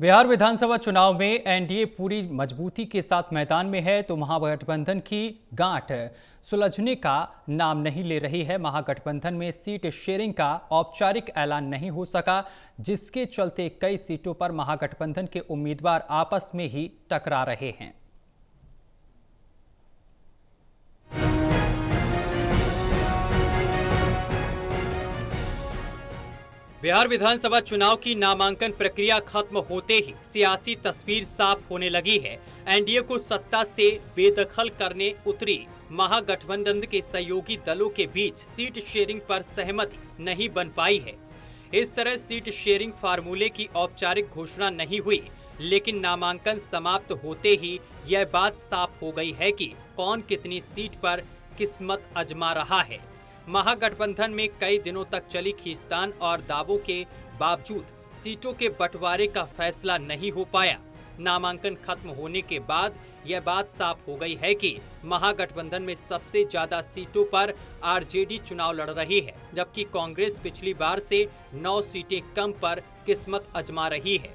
बिहार विधानसभा चुनाव में एनडीए पूरी मजबूती के साथ मैदान में है तो महागठबंधन की गांठ सुलझने का नाम नहीं ले रही है। महागठबंधन में सीट शेयरिंग का औपचारिक ऐलान नहीं हो सका, जिसके चलते कई सीटों पर महागठबंधन के उम्मीदवार आपस में ही टकरा रहे हैं। बिहार विधानसभा चुनाव की नामांकन प्रक्रिया खत्म होते ही सियासी तस्वीर साफ होने लगी है। एनडीए को सत्ता से बेदखल करने उतरी महागठबंधन के सहयोगी दलों के बीच सीट शेयरिंग पर सहमति नहीं बन पाई है। इस तरह सीट शेयरिंग फार्मूले की औपचारिक घोषणा नहीं हुई, लेकिन नामांकन समाप्त होते ही यह बात साफ हो गई है कि कौन कितनी सीट पर किस्मत आजमा रहा है। महागठबंधन में कई दिनों तक चली खींचतान और दावों के बावजूद सीटों के बंटवारे का फैसला नहीं हो पाया। नामांकन खत्म होने के बाद यह बात साफ हो गई है कि महागठबंधन में सबसे ज्यादा सीटों पर आरजेडी चुनाव लड़ रही है, जबकि कांग्रेस पिछली बार से 9 सीटें कम पर किस्मत आजमा रही है।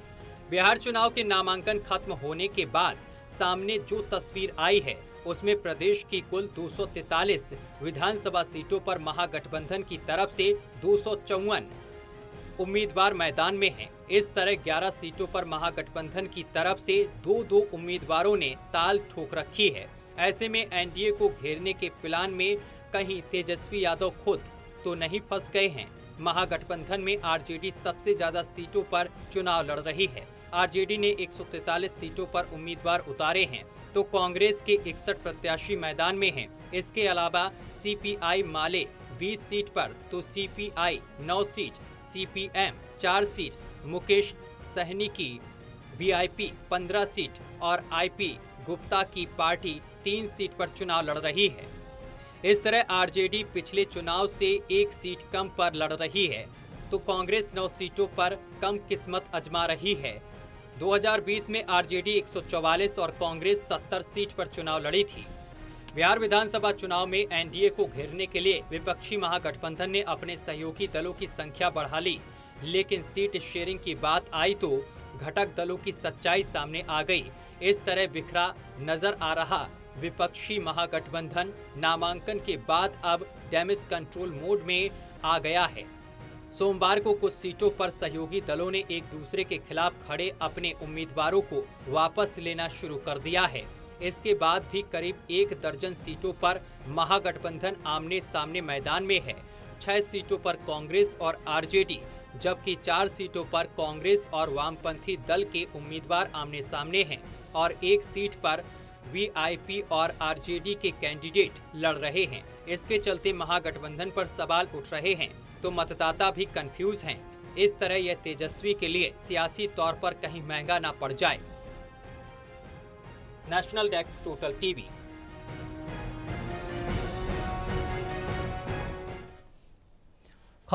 बिहार चुनाव के नामांकन खत्म होने के बाद सामने जो तस्वीर आई है, उसमें प्रदेश की कुल 243 विधानसभा सीटों पर महागठबंधन की तरफ से 254 उम्मीदवार मैदान में हैं। इस तरह 11 सीटों पर महागठबंधन की तरफ से 2-2 उम्मीदवारों ने ताल ठोक रखी है। ऐसे में एनडीए को घेरने के प्लान में कहीं तेजस्वी यादव खुद तो नहीं फंस गए हैं। महागठबंधन में आरजेडी सबसे ज्यादा सीटों पर चुनाव लड़ रही है। आरजेडी ने 143 सीटों पर उम्मीदवार उतारे हैं, तो कांग्रेस के 61 प्रत्याशी मैदान में हैं। इसके अलावा सीपीआई माले 20 सीट पर, तो CPI 9 seat, CPM 4 seat, Mukesh Sahani की वीआईपी 15 सीट और आईपी गुप्ता की पार्टी 3 सीट पर चुनाव लड़ रही है। इस तरह आरजेडी पिछले चुनाव से 1 सीट कम पर लड़ रही है, तो कांग्रेस 9 सीटों पर कम किस्मत आजमा रही है। 2020 में आरजेडी 144 और कांग्रेस 70 सीट पर चुनाव लड़ी थी। बिहार विधानसभा चुनाव में एनडीए को घेरने के लिए विपक्षी महागठबंधन ने अपने सहयोगी दलों की संख्या बढ़ा ली, लेकिन सीट शेयरिंग की बात आई तो घटक दलों की सच्चाई सामने आ गई। इस तरह बिखरा नजर आ रहा विपक्षी महागठबंधन नामांकन के बाद अब डैमेज कंट्रोल मोड में आ गया है। सोमवार को कुछ सीटों पर सहयोगी दलों ने एक दूसरे के खिलाफ खड़े अपने उम्मीदवारों को वापस लेना शुरू कर दिया है। इसके बाद भी करीब 1 दर्जन सीटों पर महागठबंधन आमने सामने मैदान में है। 6 सीटों पर कांग्रेस और आरजेडी, जबकि 4 सीटों पर कांग्रेस और वामपंथी दल के उम्मीदवार आमने सामने हैं और 1 सीट पर वीआईपी और आरजेडी के कैंडिडेट लड़ रहे हैं। इसके चलते महागठबंधन पर सवाल उठ रहे हैं, तो मतदाता भी कंफ्यूज हैं। इस तरह यह तेजस्वी के लिए सियासी तौर पर कहीं महंगा ना पड़ जाए। National desk total TV.